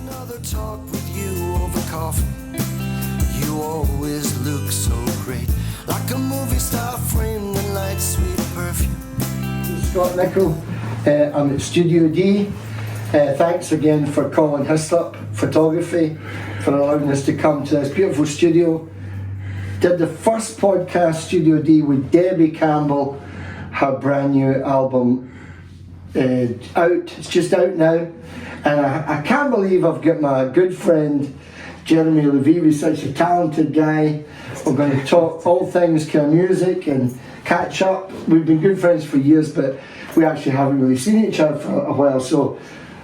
Another talk with you over coffee. You always look so great, like a movie star framed in light, sweet perfume. Scott Nicol, I'm at Studio D. Thanks again for Colin Hislop Photography for allowing us to come to this beautiful studio. Did the first podcast, Studio D, with Debbie Campbell, her brand new album out. It's just out now. And I can't believe I've got my good friend Jeremy Levif, who's such a talented guy. We're going to talk all things kind of music and catch up. We've been good friends for years, but we actually haven't really seen each other for a while. So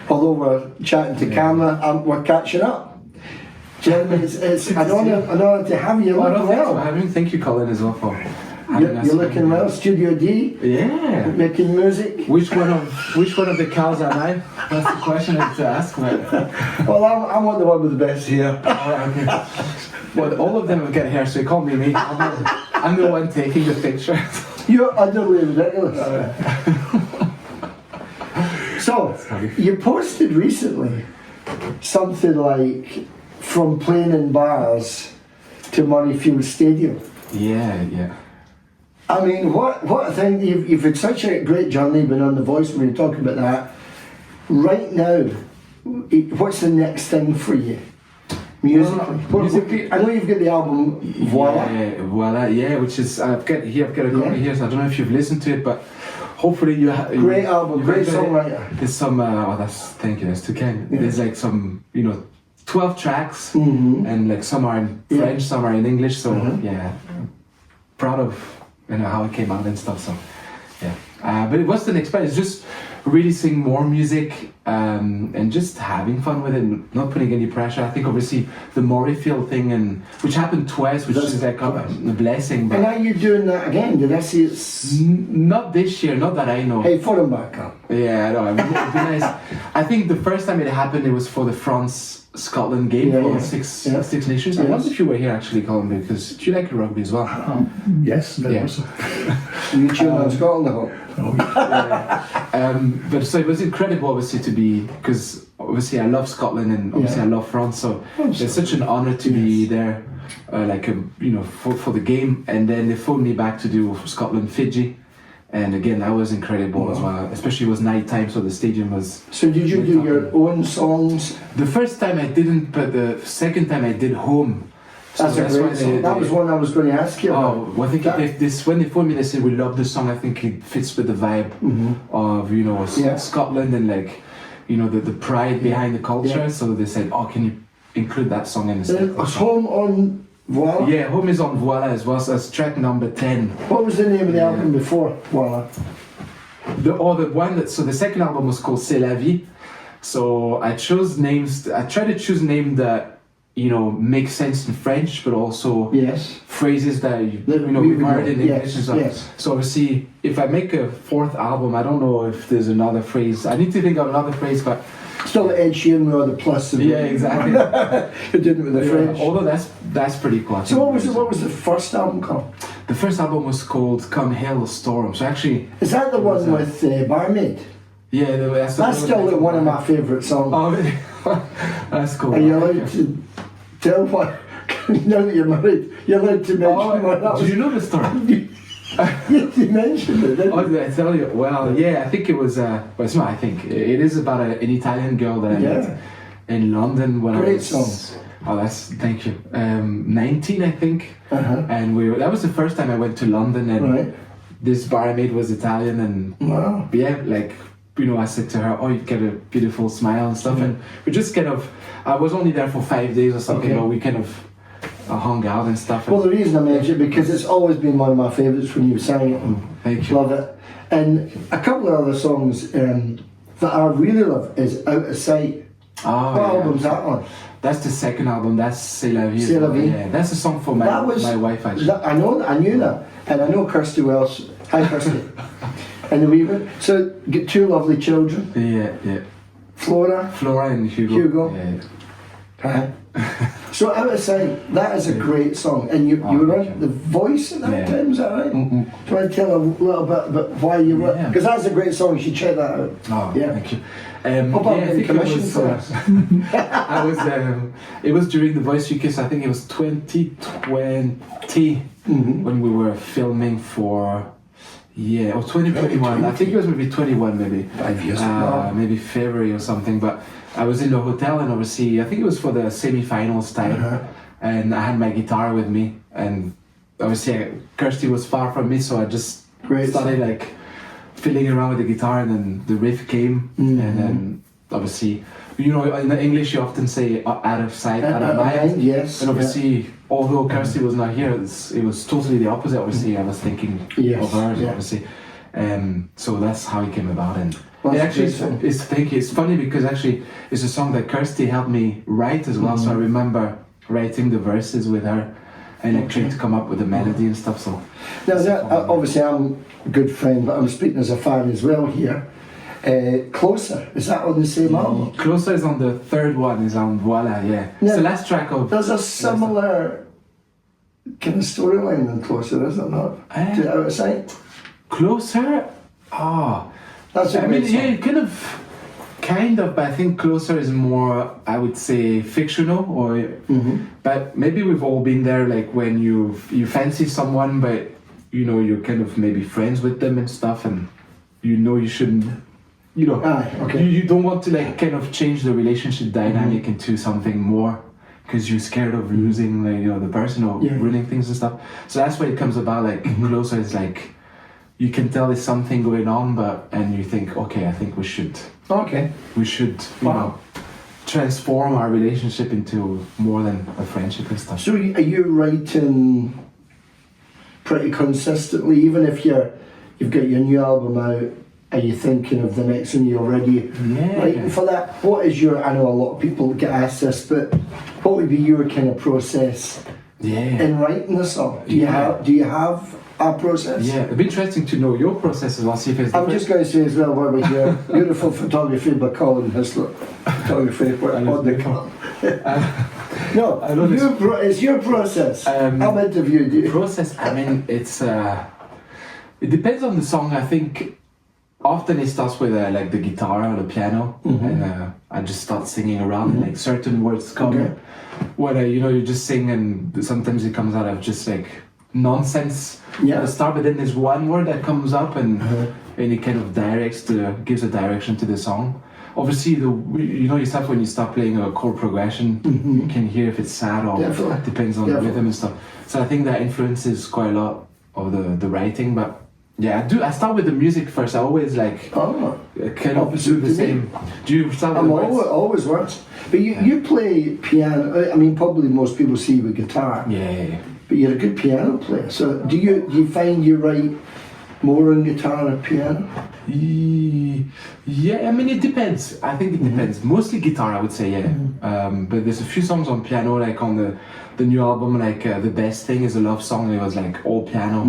although we're chatting to camera, we're catching up. Jeremy, it's an honour to have you. Thank you, Colin, as well for You're looking well. Studio D. Yeah. Making music. Which one of the cows am I? That's the question I have to ask. Well, I'm the one with the best hair. Okay. Well, all of them have got hair, so you call me me. I'm the one taking the picture. You're utterly ridiculous. So, you posted recently something like from playing in bars to Murrayfield Stadium. Yeah. I mean, what a thing. You've had such a great journey, been on The Voice when you're talking about that. Right now, what's the next thing for you? Musically? I know you've got the album Voila. Yeah, Voila, which is, I've got a copy here, so I don't know if you've listened to it, but hopefully you have. Great album, great songwriter. There's some, thank you, that's too kind. Yeah. There's like some, 12 tracks, and like some are in French, some are in English, so proud of how it came out and stuff, so but it was an experience, just releasing more music and just having fun with it, and not putting any pressure. I think obviously the Murrayfield thing, and which happened twice, which is like a blessing. But and are you doing that again? Did I see it? Not this year, not that I know. Hey, put them back up. Yeah, I know. It'd be nice. I think the first time it happened, it was for the France-Scotland game for Six Nations. I wonder if you were here actually, Colin, because do you like rugby as well? Yes, very much so. You tune on Scotland, I hope. But so it was incredible, obviously, to be, because obviously I love Scotland and obviously I love France, so it's such an honor to be there, for the game. And then they phoned me back to do Scotland Fiji, and again that was incredible as well. Especially it was night time, so the stadium was. So did you do your own songs? The first time I didn't, but the second time I did Home. That's a great song. That was one I was going to ask you about. Oh, well, I think when they phoned me, they said we love the song. I think it fits with the vibe of Scotland and the pride behind the culture. Yeah. So they said, can you include that song in the set? Was Home on Voila? Yeah, Home is on Voila as well. So that's track number 10. What was the name of the album before Voila? So the second album was called C'est la vie. So I chose names. I tried to choose names that make sense in French, but also phrases that we've heard in English and stuff. So obviously, if I make a fourth album, I don't know if there's another phrase. I need to think of another phrase, but still Ed Sheeran with the plus. Exactly. Who did it with the French? Although that's pretty cool. So what was the first album called? The first album was called Come Hail the Storm. So actually, is that the one with Barmaid? Yeah, that's still one of my favourite songs. Oh, really? That's cool. Are you allowed to tell what? Now that you're married, you're allowed to mention what that was. Did you know the story? You mentioned it, didn't you? Did I tell you? Well, yeah, I think it was. It's not. I think it is about an Italian girl that I met in London when I was. Song. Oh, thank you. 19, I think. And that was the first time I went to London, and this barmaid was Italian, and I said to her, you get a beautiful smile and stuff, and we just kind of. I was only there for 5 days or something, but we kind of hung out and stuff. Well, the reason I mentioned it because it's always been one of my favourites when you sang it. Thank you. Love it. And a couple of other songs that I really love is Out of Sight. What album's that on? That's the second album. That's C'est la vie. C'est la vie. Yeah, that's a song for my wife actually. I knew that, and I know Kirsty Welsh. Hi, Kirsty. And the wee bit. So get two lovely children. Yeah. Flora and Hugo. Yeah. So Out of Sight, that is a great song, and you were on The Voice at that time, is that right? Do you want to tell a little bit about why you were? Because that's a great song, you should check that out. Oh, yeah. Thank you. I think it was, I was. It was during The Voice UK, so I think it was 2020 when we were filming for. Yeah, or 2021. I think it was maybe 21, maybe 5 years maybe February or something. But I was in the hotel, and obviously I think it was for the semi-finals time, and I had my guitar with me, and obviously Kirsty was far from me, so I just started like fiddling around with the guitar, and then the riff came, and then obviously, you know, in English you often say out of sight, out of mind. Yes. And obviously, although Kirsty was not here, it was totally the opposite. Obviously, I was thinking of hers, obviously. So that's how it came about. And it actually it's funny because actually it's a song that Kirsty helped me write as well. So I remember writing the verses with her and like trying to come up with the melody and stuff. So now obviously I'm a good friend, but I'm speaking as a fan as well here. Closer, is that on the same album? Closer is on the third one, is on Voila, yeah. It's the last track of... There's a similar kind of storyline in Closer, is it not? To Out of Sight? Closer? Oh. That's a great song. Yeah, kind of, but I think Closer is more, I would say, fictional, or but maybe we've all been there, like when you fancy someone, but you know, you're kind of maybe friends with them and stuff, and you know you shouldn't... You know, you don't want to like kind of change the relationship dynamic into something more because you're scared of losing, like, you know, the person or ruining things and stuff. So that's why it comes about. Like Closer is like you can tell there's something going on, and you think, okay, I think we should you know, transform our relationship into more than a friendship and stuff. So are you writing pretty consistently, even if you've got your new album out? Are you thinking of the next one you're already writing for that? What is your, I know a lot of people get asked this, but what would be your kind of process in writing the song? Do you have a process? Yeah, it'd be interesting to know your process as well, see if it's different. I'm just going to say as well, what was your beautiful photography by Colin Hislop, photography on the cover. No, it's your process. I'm interviewed you. Process, I mean, it's, it depends on the song, I think. Often it starts with like the guitar or the piano, and I just start singing around, and like certain words come when you just sing, and sometimes it comes out of just like nonsense at the start, but then there's one word that comes up, and it kind of gives a direction to the song. Obviously, yourself when you start playing a chord progression, you can hear if it's sad or depends on the rhythm and stuff. So I think that influences quite a lot of the writing, but. Yeah, I start with the music first. I always like kind of do the same. Do you start with the words? Always words. But you play piano. I mean, probably most people see you with guitar. Yeah. But you're a good piano player. So do you find you write more on guitar or piano? Yeah, I mean it depends. I think it depends. Mostly guitar, I would say. Yeah. But there's a few songs on piano, like on the new album, like The Best Thing is a love song. It was like all piano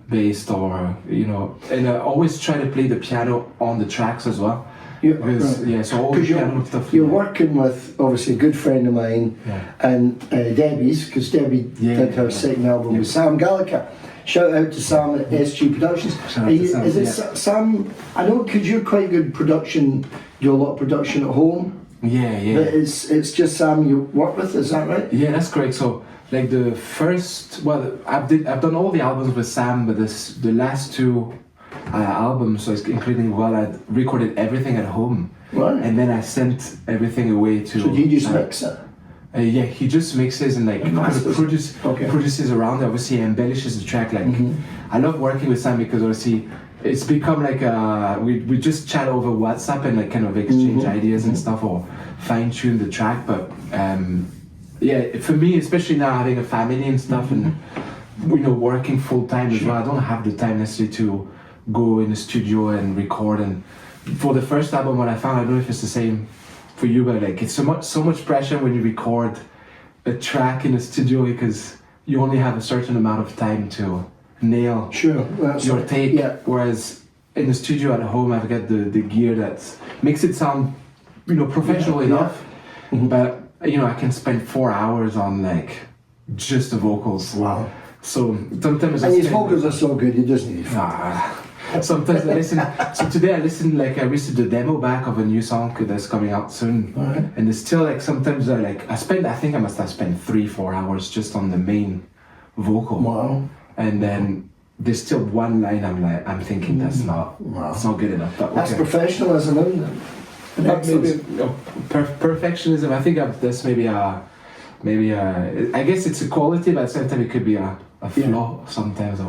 based, or and I always try to play the piano on the tracks as well. So all the piano stuff. You're working with obviously a good friend of mine and Debbie's, because Debbie did her second album with Sam Gallagher. Shout out to Sam at SG Productions. Is it Sam? I know, because you're quite good production. You do a lot of production at home. Yeah. But it's just Sam you work with, is that right? Yeah, that's correct. So like the first, I've done all the albums with Sam, but the last two albums, so including Voila, I recorded everything at home. Right. And then I sent everything away to. So he just mix it? Yeah, he just mixes and like produces around. Obviously, embellishes the track. Like I love working with Sam because obviously it's become like we just chat over WhatsApp and like kind of exchange ideas and stuff, or fine tune the track. But for me, especially now having a family and stuff, and working full time as well, I don't have the time necessarily to go in the studio and record. And for the first album, what I found, I don't know if it's the same for you, but like it's so much pressure when you record a track in the studio, because you only have a certain amount of time to nail your take. Whereas in the studio at home, I've got the gear that makes it sound professional enough, but I can spend 4 hours on like just the vocals. Wow. So sometimes And his vocals are so good, he doesn't need sometimes I listen. So today I listened to the demo back of a new song that's coming out soon, and it's still like sometimes I think I must have spent 3-4 hours just on the main vocal. Wow. And then there's still one line I'm thinking that's not good enough. But, That's professionalism, isn't it? Perfectionism. I think that's maybe I guess it's a quality, but at the same time it could be a flaw sometimes.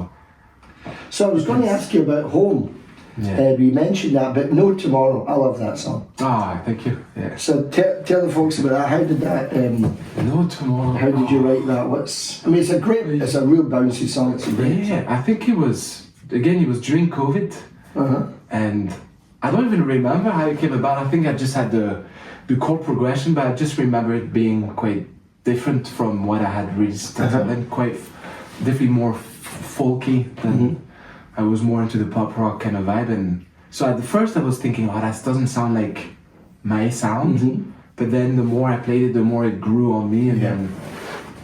So I was going to ask you about Home. Yeah. We mentioned that, but No Tomorrow. I love that song. Thank you. Yeah. So tell the folks about that. How did that? No Tomorrow. How did you write that? It's a real bouncy song. It's a great song. I think it was during COVID, and I don't even remember how it came about. I think I just had the chord progression, but I just remember it being quite different from what I had reached, and then quite definitely more folky than I was more into the pop rock kind of vibe. And so at the first I was thinking, that doesn't sound like my sound, but then the more I played it, the more it grew on me. And then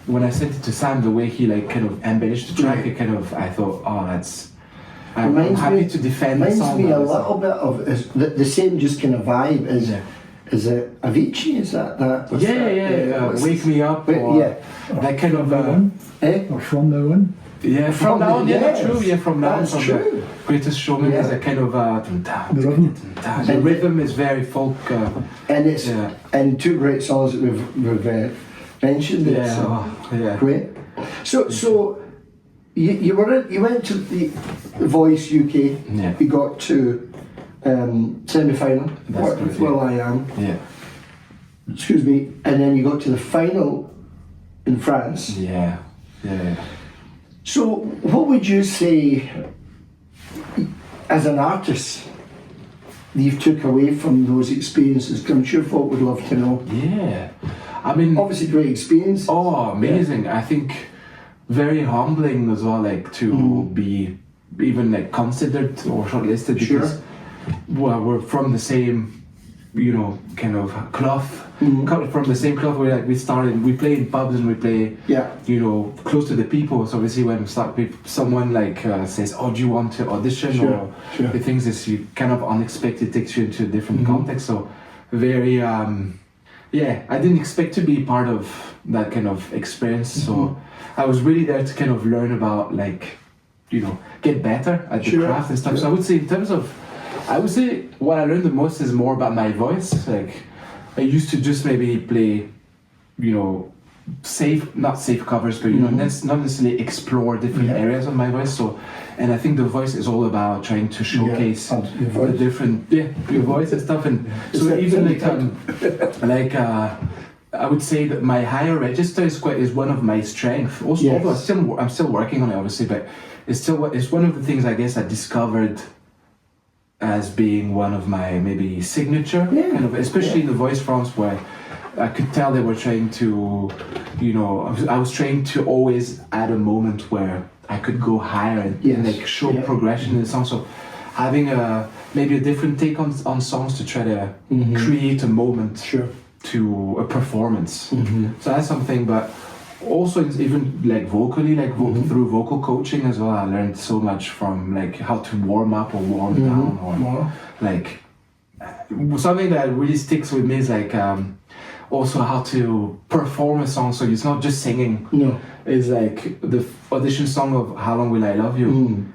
when I sent it to Sam, the way he kind of embellished the track, it I thought, I'm happy to defend the song. Reminds me a little bit of the same just kind of vibe as is it Avicii? Is that? Wake Me Up. That kind of or From Now On. Yeah, from now on, true. Yeah, from now on, That's from true. The Greatest Showman is a kind of The rhythm. The rhythm is very folk. And it's and two great songs that we've mentioned. Great. So you went to the Voice UK. Yeah. You got to semi-final. That's Well, I am. Yeah. Excuse me. And then you got to the final in France. Yeah. So, what would you say, as an artist, you've took away from those experiences? 'Cause I'm sure folk would love to know. Yeah. I mean, Obviously, great experience. oh, amazing. I think very humbling as well, to be even considered or shortlisted because we're from the same, kind of cloth. Cut from the same cloth where we play in pubs and we play close to the people. So obviously when we start, someone says, do you want to audition? The things is you kind of unexpected takes you into a different context. So very I didn't expect to be part of that kind of experience. So I was really there to kind of learn about get better at the craft and stuff. So I would say what I learned the most is more about my voice. I used to just maybe play, not safe covers, but not necessarily explore different areas of my voice. So, and I think the voice is all about trying to showcase the different, your voice and stuff. And so even I would say that my higher register is one of my strengths. Also, although I'm still working on it, obviously, but it's one of the things I guess I discovered as being one of my maybe signature, kind of, especially in the voice fronts where I could tell they were trying to, I was trying to always add a moment where I could go higher and show progression in the song. So having maybe a different take on songs to try to create a moment to a performance. So that's something, but also even vocally, through vocal coaching as well, I learned so much from how to warm up or warm down, or something that really sticks with me is also how to perform a song. So it's not just singing. No, it's the audition song of "How Long Will I Love You."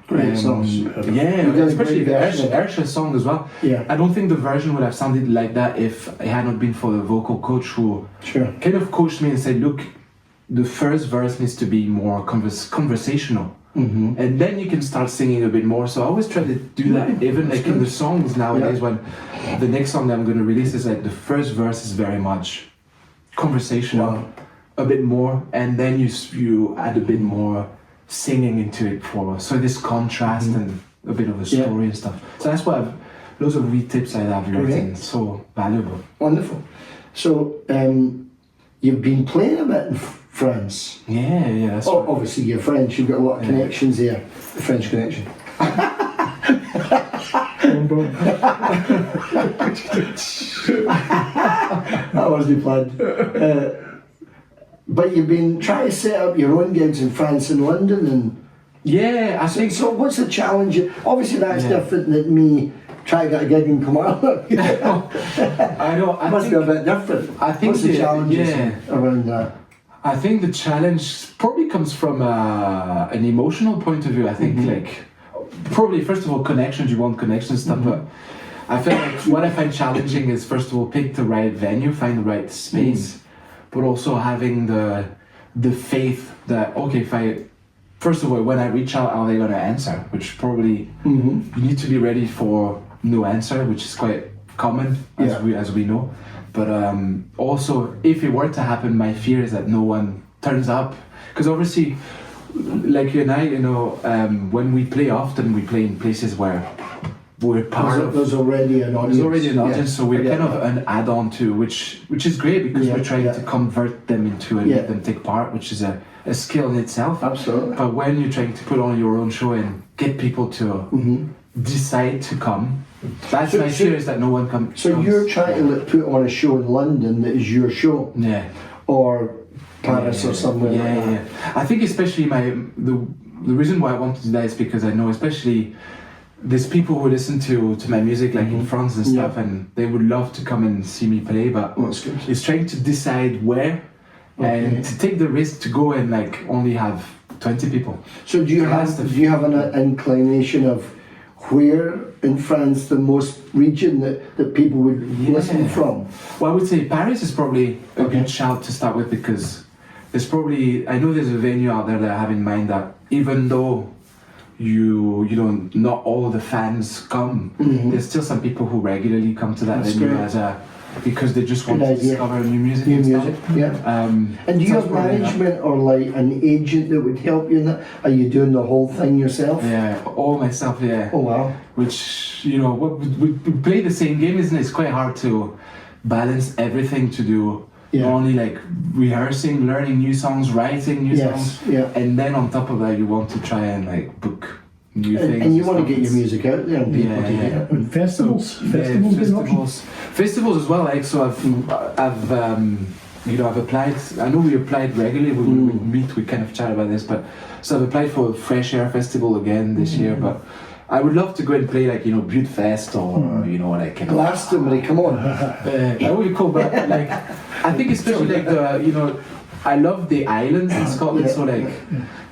Great song. Especially the Ersha song as well. Yeah, I don't think the version would have sounded like that if it had not been for the vocal coach who kind of coached me and said, "Look, the first verse needs to be more conversational, and then you can start singing a bit more." So I always try to do that, even in the songs nowadays. When the next song that I'm going to release is the first verse is very much conversational, a bit more, and then you add a bit more singing into it so this contrast and a bit of a story and stuff. So that's why loads of tips that I've learned and so valuable. Wonderful. So you've been playing a bit in France. Yeah, that's right. Obviously you're French, you've got a lot of connections there. The French connection. That wasn't planned. But you've been trying to set up your own gigs in France and London, and Yeah, I think so. What's the challenge? Obviously, that's Yeah. different than me trying to get a gig in Carmarthen. I know. I Must think, be a bit different. I think What's the the- challenges yeah. around that? I think the challenge probably comes from an emotional point of view. I think like probably first of all connections. You want connection stuff, but I feel like what I find challenging is first of all pick the right venue, find the right space, but also having the faith that okay, if I first of all when I reach out, are they going to answer? Which probably you need to be ready for no answer, which is quite common as we know. But also, if it were to happen, my fear is that no one turns up. Because obviously, like you and I, you know, when we play often, we play in places where we're part of. There's already an audience. There's already an audience, Yeah. so we're I get kind of that. an add-on to, which is great because Yeah, we're trying yeah. to convert them into and Yeah. let them take part, which is a skill in itself. Absolutely. But when you're trying to put on your own show and get people to decide to come, that's So- my so- fear is that no one comes. So you're trying to put on a show in London that is your show, Yeah. or Paris or somewhere like that. Yeah. I think especially the reason why I want to do that is because I know especially there's people who listen to my music like in France and stuff, and they would love to come and see me play, but That's good. it's trying to decide where and to take the risk to go and like only have 20 people. So do you That's have the- do you have an inclination of where in France the most region that people would listen from? Well, I would say Paris is probably a Okay. good shout to start with because there's probably, I know there's a venue out there that I have in mind that even though you don't, not all the fans come, there's still some people who regularly come to that That's venue great. because they just want Good to idea. discover new music. New and music, stuff. yeah. And do you so have it's probably that. management or like an agent that would help you in that? Are you doing the whole thing yourself? Yeah, all myself, yeah. Oh wow. Which, you know, we play the same game, isn't it? It's quite hard to balance everything to do. Yeah. Not only like rehearsing, learning new songs, writing new Yes, songs, yeah. and then on top of that, you want to try and like book new things. And you want to stuff. get your music out there and people Yeah, to hear yeah. it. And festivals. Yeah, Festivals is an option. festivals as well. Like so, I've you know, I've applied. I know we applied regularly. We meet. We kind of chat about this, but so I've applied for Fresh Air Festival again this year. But I would love to go and play like, you know, Butte Fest or you know, like kind of Glastonbury, come on. that would be cool. But like, I think especially like the, you know, I love the islands in Scotland. So like,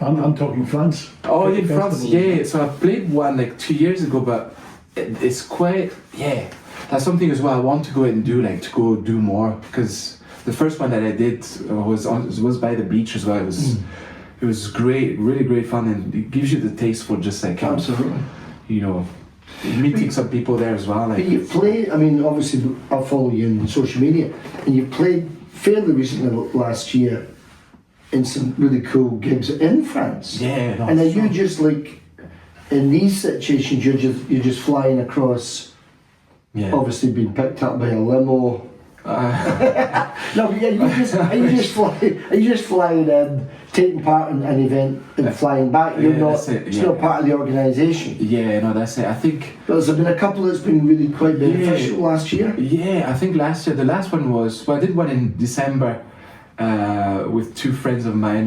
I'm talking France. oh, in France, Festival. yeah. So I played one like 2 years ago, but it's quite, yeah. That's something as well I want to go and do, like to go do more, because the first one that I did was by the beach as well. It was great, really great fun, and it gives you the taste for just like Absolutely. you know, meeting some people there as well. But Like, you've played, I mean, obviously I follow you on social media, and you played fairly recently last year in some really cool gigs in France. yeah, no, And are sure. you just like, in these situations, you're just flying across, yeah. obviously being picked up by a limo? No, but yeah, are you just flying in, taking part in an event and flying back? You're Yeah, not that's it, still yeah. part of the organisation. Yeah, no, that's it. I think. There's been a couple that's been really quite beneficial last year. Yeah, I think last year, the last one was, well, I did one in December with two friends of mine,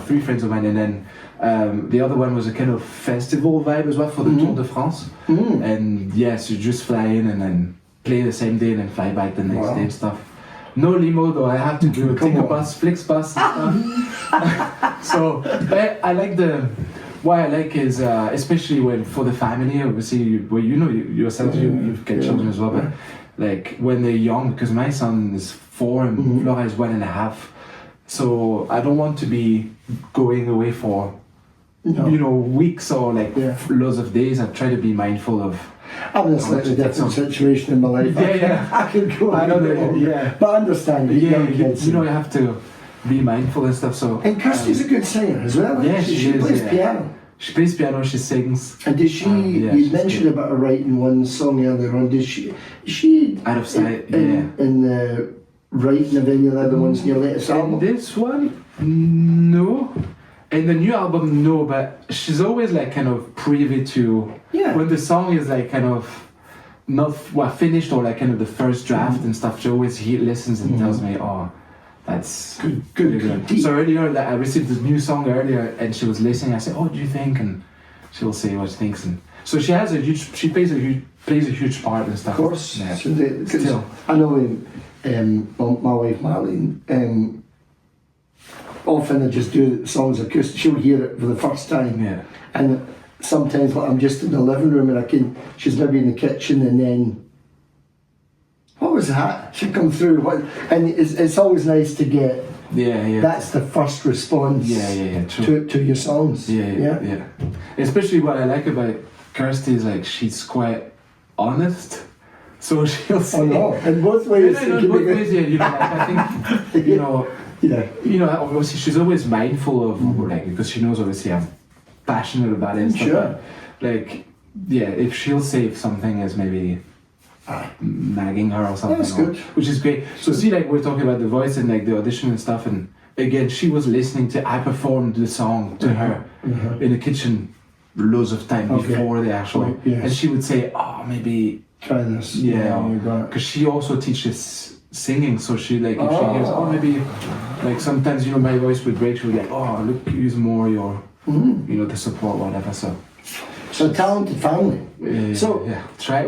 three friends of mine, and then the other one was a kind of festival vibe as well for the Tour de France. And yes, you just fly in and then play the same day and then fly back the next Wow. day and stuff. No limo though, I have to do Come take a on. bus, Flixbus and stuff. So, but I like what I like is, especially when for the family, obviously, you know yourself, you've got children as well, but like when they're young, because my son is 4 and Flora is 1.5, so I don't want to be going away for, you know, weeks or like loads of days. I try to be mindful of. I'm in a slightly different situation in my life. Yeah. I can go. I know anywhere. that, yeah. But I understand that young kids. you know, you have to be mindful and stuff. So. And Kirsty's a good singer as well. Yeah, she she is, plays yeah. piano. She plays piano. She sings. And did she? Yeah, you she's mentioned good. about her writing one song earlier on. Did she? Is she Out of sight. in writing of any of the other ones in your latest And album? this one, no. In the new album, no. But she's always like kind of privy to Yeah. when the song is like kind of not finished or like kind of the first draft and stuff, she always listens and tells me, oh, that's good. So earlier, I received this new song earlier, and she was listening. I said, "Oh, what do you think?" And she will say what she thinks. And so she plays a huge part and stuff. Of course. Yeah. Still, I know my wife Marlene. Often I just do songs acoustic. She'll hear it for the first time. Yeah. And sometimes like, I'm just in the living room and she's maybe in the kitchen, and then what was that? She come through. And it's always nice to get. Yeah. That's the first response. Yeah. True. To your songs. Yeah. Especially what I like about Kirsty is like she's quite honest. So she'll say. Oh no! In both ways. No, both ways. Yeah. Like, I think Yeah. Obviously she's always mindful of like, because she knows obviously I'm passionate about it and stuff. Sure. Like, if she'll say if something is maybe nagging her or something. That's good. Which is great. So see, like we're talking about the voice and like the audition and stuff, and again she was listening I performed the song to her in the kitchen loads of time before the actual, and she would say, oh, maybe try this. Because she also teaches singing, so she like if she hears, oh, maybe like sometimes my voice would break, she'll be like, oh, look, use more your the support, whatever. So talented family. We try.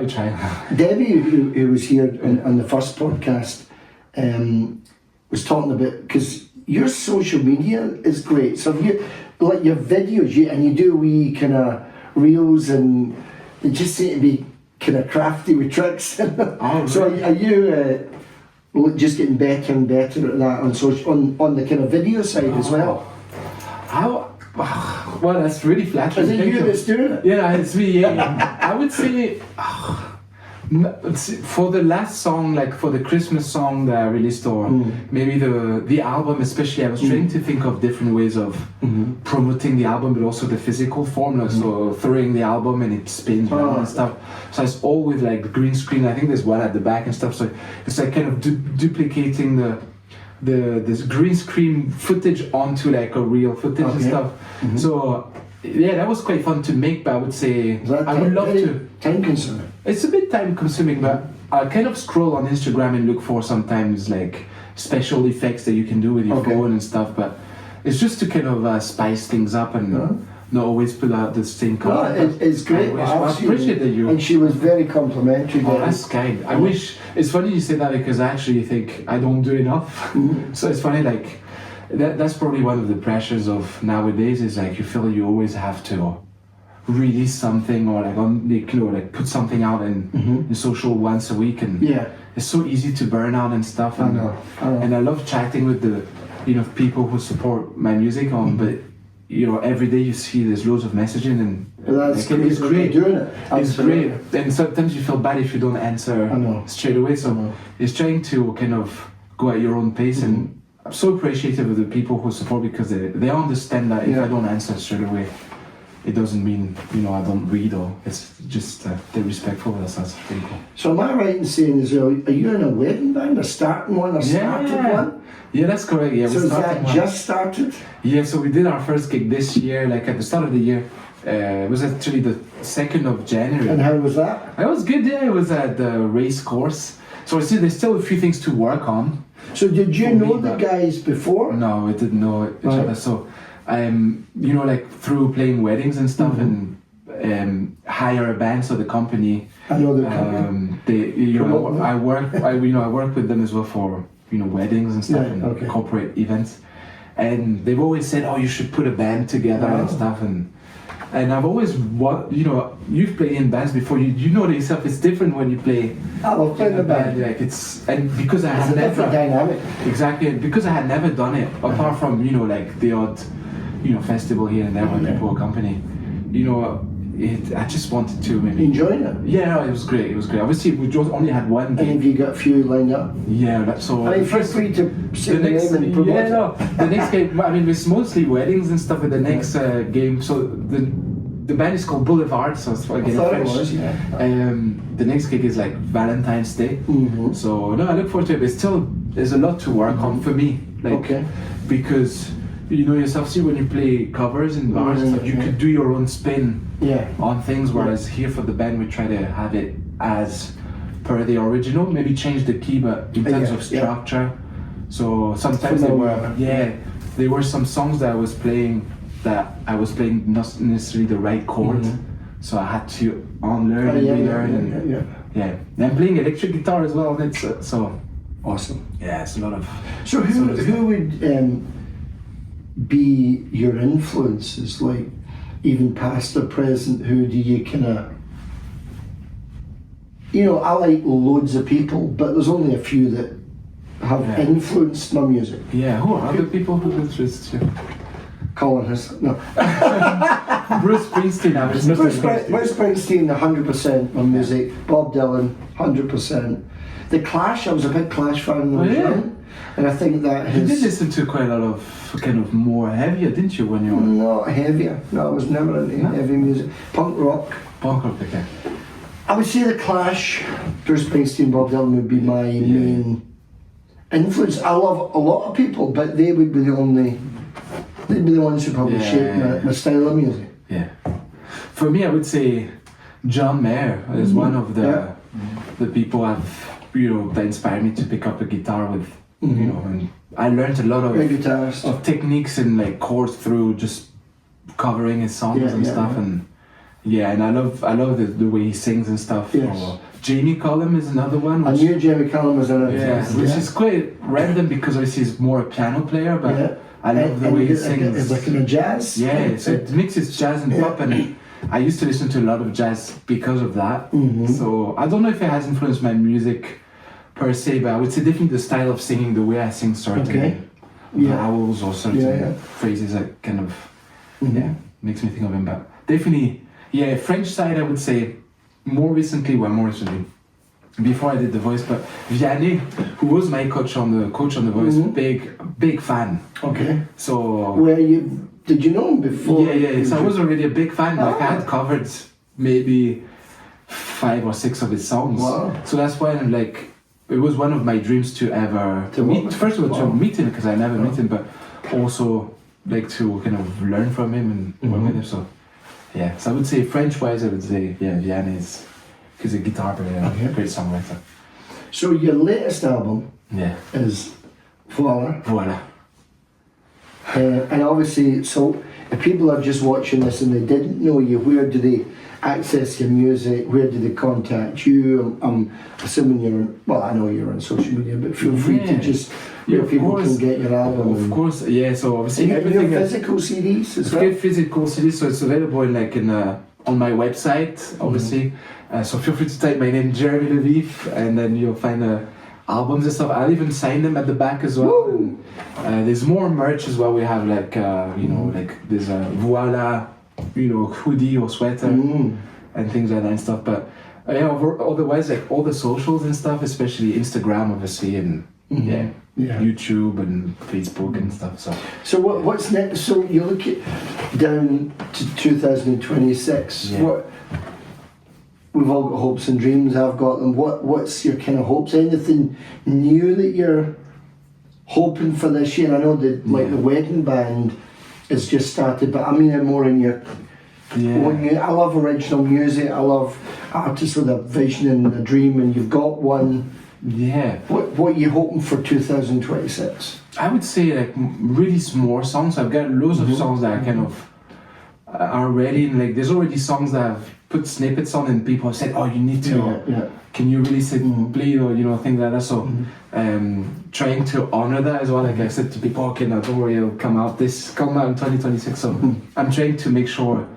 Debbie, who was here on the first podcast, was talking about, because your social media is great. So if you like your videos, and you do wee kind of reels, and they just seem to be kind of crafty with tricks. Oh, so are you just getting better and better at that on social, on the kind of video side as well? Well, that's really flattering. Is it you that's doing it? Yeah, it's me. I would say for the last song, like for the Christmas song that I released, or maybe the album especially, I was trying to think of different ways of promoting the album, but also the physical form. Like, so throwing the album and it spins around and stuff. So it's all with like the green screen. I think there's one at the back and stuff. So it's like kind of duplicating this green screen footage onto like a real footage and stuff. So that was quite fun to make, but I would say I would love to. Time consuming. It's a bit time consuming, but I kind of scroll on Instagram and look for sometimes like special effects that you can do with your phone and stuff, but it's just to kind of spice things up and not always put out the same color. No, it's great. I appreciate that you. And she was very complimentary. Oh, that's kind. I wish. It's funny you say that, because I actually think I don't do enough. So it's funny, like that's probably one of the pressures of nowadays, is like you feel you always have to release something, or like put something out in social once a week, and it's so easy to burn out and stuff. And I know. And I love chatting with the people who support my music but every day you see there's loads of messaging, and it's great. Doing it. It's great. And sometimes you feel bad if you don't answer straight away. So it's trying to kind of go at your own pace, and I'm so appreciative of the people who support, because they understand that if I don't answer straight away, it doesn't mean I don't read, or it's just they're respectful. That's pretty cool. So am I right in saying, are you in a wedding band, a starting one, or started one? Yeah, that's correct. Yeah, so is that just started? Yeah, so we did our first gig this year, like at the start of the year. It was actually the 2nd of January. And how was that? It was good. Yeah, it was at the race course. So I see there's still a few things to work on. So did you know the guys before? No, we didn't know each other. So like through playing weddings and stuff, and hire a band. So the company, I know the company. I work with them as well for weddings and stuff, and corporate events. And they've always said, oh, you should put a band together and stuff. And I've always you've played in bands before. You know yourself. It's different when you play. I love playing the band. Like because I had never dynamic. Exactly, because I had never done it apart from like the odd festival here and there when people accompany. I just wanted to maybe enjoying it. Yeah, no, it was great. Obviously, we just only had one game. And have you got a few lined up? Yeah, so. I mean, feel free to say the name and promote it. The next game. I mean, it's mostly weddings and stuff. With the next game, so the band is called Boulevard. So it's again French. The next gig is like Valentine's Day. So I look forward to it. But still, there's a lot to work on for me. Because. Yourself, see, when you play covers in bars and stuff, you could do your own spin on things, whereas here for the band we try to have it as per the original. Maybe change the key, but in terms of structure. So sometimes there were some songs that I was playing not necessarily the right chord. So I had to unlearn and relearn. And I'm playing electric guitar as well. And it's so awesome. Yeah, it's a lot of. So who would be your influences, like even past or present? Who do you kind of? You know, I like loads of people, but there's only a few that have influenced my music. Yeah, who are other people who influenced you? Colin has no. Bruce Springsteen. Bruce Springsteen, 100% my music. Bob Dylan, 100%. The Clash, I was a big Clash fan when I was young, and I think that you did listen to quite a lot of kind of more heavier, didn't you, when you were? Not heavier. No, I was never into heavy music. Punk rock. Punk rock, okay. I would say the Clash, Bruce Springsteen, Bob Dylan would be my main influence. I love a lot of people, but they would be the only. They'd be the ones who probably shape my style of music. Yeah. For me, I would say John Mayer is one of the people that inspired me to pick up a guitar with. You know, and I learned a lot of techniques and like chords through just covering his songs and stuff. And and I love the way he sings and stuff. Yes. Or Jamie Cullum is another one. I knew Jeremy Cullum was in it. Which is quite random because obviously he's more a piano player, but I love the way he sings. It's like in a jazz. Yeah, so it mixes jazz and pop, and I used to listen to a lot of jazz because of that. So I don't know if it has influenced my music per se, but I would say definitely the style of singing, the way I sing certain vowels or certain phrases that kind of makes me think of him. But definitely, French side I would say more recently, before I did The Voice, but Vianney, who was my coach on The Voice, big fan. Okay. So did you know him before? Yeah. So I was already a big fan. Like I had covered maybe 5 or 6 of his songs. Wow. So that's why it was one of my dreams to ever meet. First of all, to meet him because I never met him, but also like to kind of learn from him and work with him. So so I would say French-wise, I would say Vianney is. He's a guitar player, great songwriter. So your latest album is Voila. And obviously, so if people are just watching this and they didn't know you, where do they access your music? Where do they contact you? I'm assuming I know you're on social media, but feel free to just where people can get your album. Of course, so obviously everything. Your physical CDs as well? Physical CDs, so it's available on my website, obviously. So feel free to type my name, Jeremy Levif, and then you'll find albums and stuff. I'll even sign them at the back as well. And, there's more merch as well. We have like there's a Voila, hoodie or sweater and things like that and stuff. But otherwise, like all the socials and stuff, especially Instagram, obviously, and YouTube and Facebook and stuff. So what's next? So you look down to 2026. We've all got hopes and dreams. I've got them. What's your kind of hopes? Anything new that you're hoping for this year? I know that the wedding band has just started, but I mean more in your. I love original music. I love artists with a vision and a dream, and you've got one. Yeah. What are you hoping for 2026? I would say like release more songs. I've got loads of songs that I kind of are ready, and there's already songs that I've put snippets on, and people have said, "Oh, you need to. Can you release it, please?" Or things like that. So, trying to honor that as well. Like I said to people, "Okay, now don't worry, it'll come out in 2026." So, I'm trying to make sure,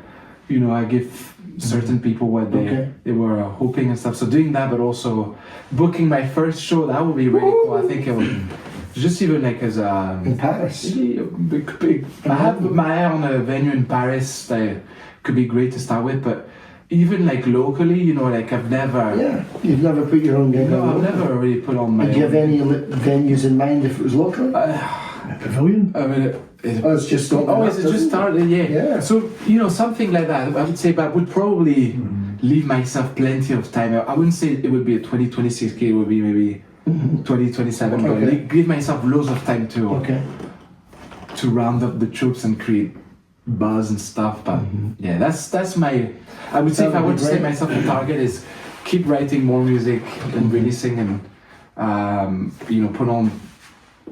I give certain people what they were hoping and stuff. So doing that, but also booking my first show, that would be really cool. I think it would. Just even as in Paris. Big. I have my eye on a venue in Paris that could be great to start with, but even locally, I've never. Yeah, you've never put your own gig on. No, I've never really put on my. Do you have any venues in mind if it was locally? A pavilion? I mean, it's just started. Oh, is it just started? Yeah. So something like that. I would say, but I would probably leave myself plenty of time. I wouldn't say it would be a 2026 gig. It would be maybe 2027. But give myself loads of time to round up the troops and create buzz and stuff. But that's my. I would say if I were to set myself a target is keep writing more music and releasing and put on,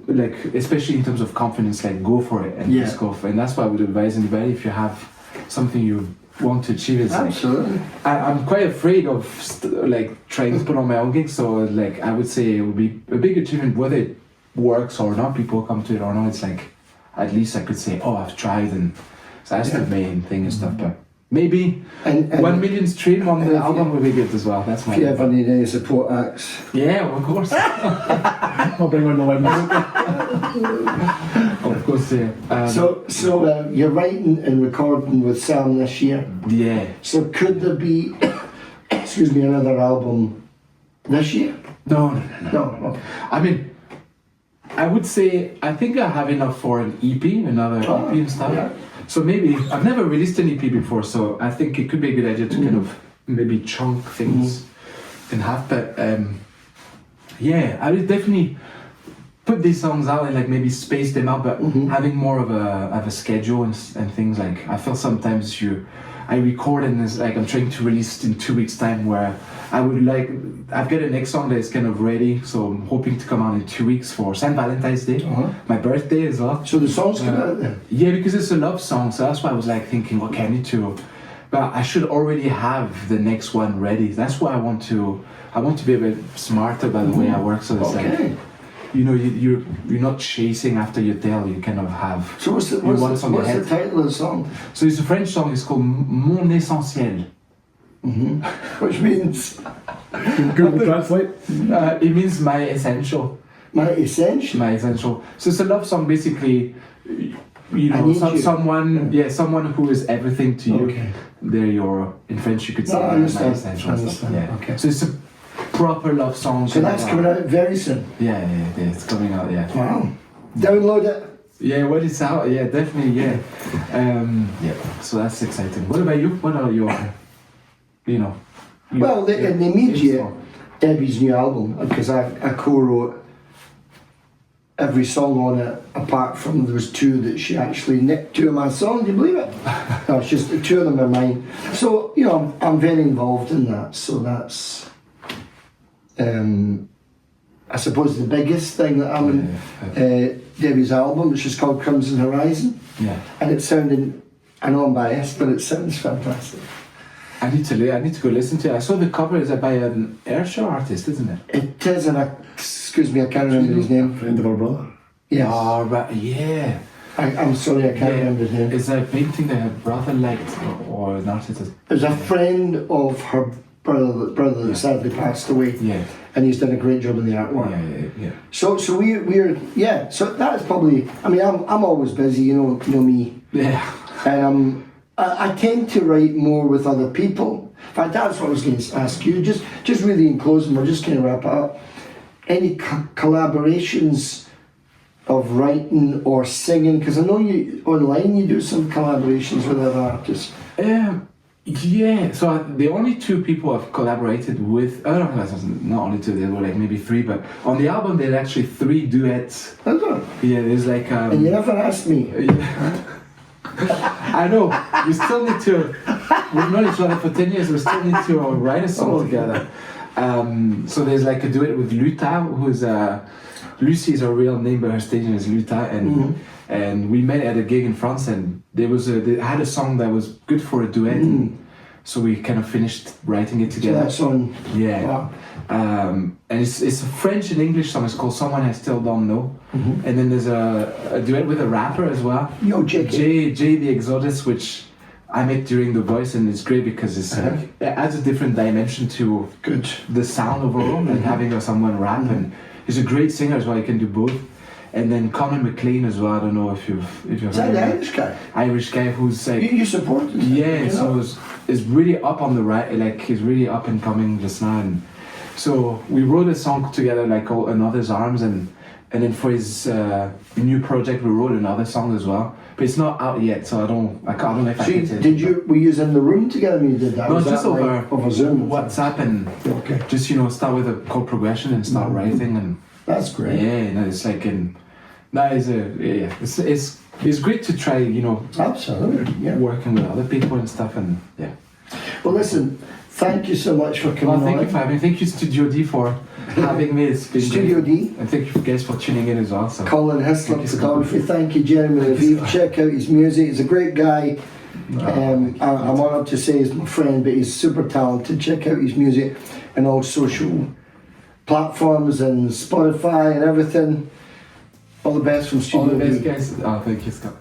like, especially in terms of confidence, like, go for it and just go for it. And that's why I would advise anybody, if you have something you want to achieve, it's absolutely. I'm quite afraid of trying to put on my own gigs, so like I would say it would be a big achievement whether it works or not, people come to it or not. It's like at least I could say, oh, I've tried, and so that's the main thing and stuff. But maybe and 1 million stream on the album would be good as well. That's my. If you ever need any support acts, yeah, of course. I'll bring on the lemons. Of course, yeah. So you're writing and recording with Sam this year. Yeah. So could there be, excuse me, another album this year? No. No. I mean, I would say I think I have enough for an EP, another EP and stuff. Yeah. So maybe I've never released an EP before, so I think it could be a good idea to kind of maybe chunk things in half. But yeah, I would definitely put these songs out and like maybe space them out, but having more of a schedule and things. Like I feel sometimes I record and it's like I'm trying to release in 2 weeks time, where I've got a next song that is kind of ready, so I'm hoping to come out in 2 weeks for St. Valentine's Day, my birthday as well. So the song's come out then? Yeah, because it's a love song, so that's why I was like thinking, okay, I need to, but I should already have the next one ready. That's why I want to be a bit smarter by the way I work, so it's like, you're not chasing after your tail, you kind of have. So what's the title of the song? So it's a French song, it's called Mon Essentiel. Which means? Google Translate. It means my essential. My essential? My essential. So it's a love song, basically, someone who is everything to you. Okay. In French you could say I my understand. essential. Understand. Yeah. Okay. So it's a proper love song. So that's coming out very soon? Yeah, it's coming out, yeah. Wow. Download it? Yeah, when it's out, yeah, definitely, yeah. So that's exciting. What about you? What are your, Well, the immediate Debbie's new album, because I co-wrote every song on it, apart from there was 2 that she actually nicked 2 of my songs. Do you believe it? No, it's just the 2 of them are mine. So I'm very involved in that. So that's, I suppose, the biggest thing that I'm in Debbie's album, which is called Crimson Horizon. Yeah. And it's sounding, I know I'm biased, but it sounds fantastic. I need to go listen to it. I saw the cover is by an Ayrshire artist, isn't it? It is, and excuse me, I can't remember his name. Friend of our brother. Yes. Oh, right, yeah. I'm sorry, I can't remember his name. Is that a painting that her brother liked, or an artist? It was a friend of her brother that sadly passed away. Yeah. And he's done a great job in the artwork. Yeah. So we're so that's probably, I mean, I'm always busy, you know me. Yeah. And I tend to write more with other people. In fact, that's what I was going to ask you. Just really in closing, we're just going to wrap it up. Any collaborations of writing or singing? Because I know you online you do some collaborations with other artists. Yeah. So the only 2 people I've collaborated with, not only 2, there were like maybe 3, but on the album there are actually 3 duets. Yeah, there's like. And you never asked me. I know. We still need to. We've known each other for 10 years. We still need to write a song together. So there's like a duet with Luta, who's Lucy is her real name, but her stage name is Luta, and we met at a gig in France, and they had a song that was good for a duet, and so we kind of finished writing it together. So that song. Yeah. Wow. And it's a French and English song. It's called Someone I Still Don't Know. And then there's a duet with a rapper as well. Yo, Jay the Exodus, which I met during The Voice, and it's great because it's it adds a different dimension to the sound overall, and having someone rap, and he's a great singer as well. He can do both. And then Conor McLean as well. I don't know if you've Is heard that the of him. Irish guy? Irish guy who's like You support him? yeah, so is really up on the right, like he's really up and coming just now. And so we wrote a song together, like called Another's Arms, and then for his new project we wrote another song as well. But it's not out yet, so I don't know if I can say it. Were you in the room together when you did that? No, Was just that over Zoom? WhatsApp, and just start with a chord progression and start writing, and that's great. Yeah, no, it's like it's great to try, Absolutely, yeah. working with other people and stuff, and yeah. Well, listen, Thank you so much for Well, coming thank on. you for having me. Thank you, Studio D, for having me. It's been Studio great. D. And thank you guys for tuning in as well. So. Colin Hislop Thank you so Photography. Thank you, Jeremy Levif. Check out his music. He's a great guy. I'm honoured to say he's my friend, but he's super talented. Check out his music and all social platforms and Spotify and everything. All the best from All Studio the best, D. guys. Oh, thank you, Scott.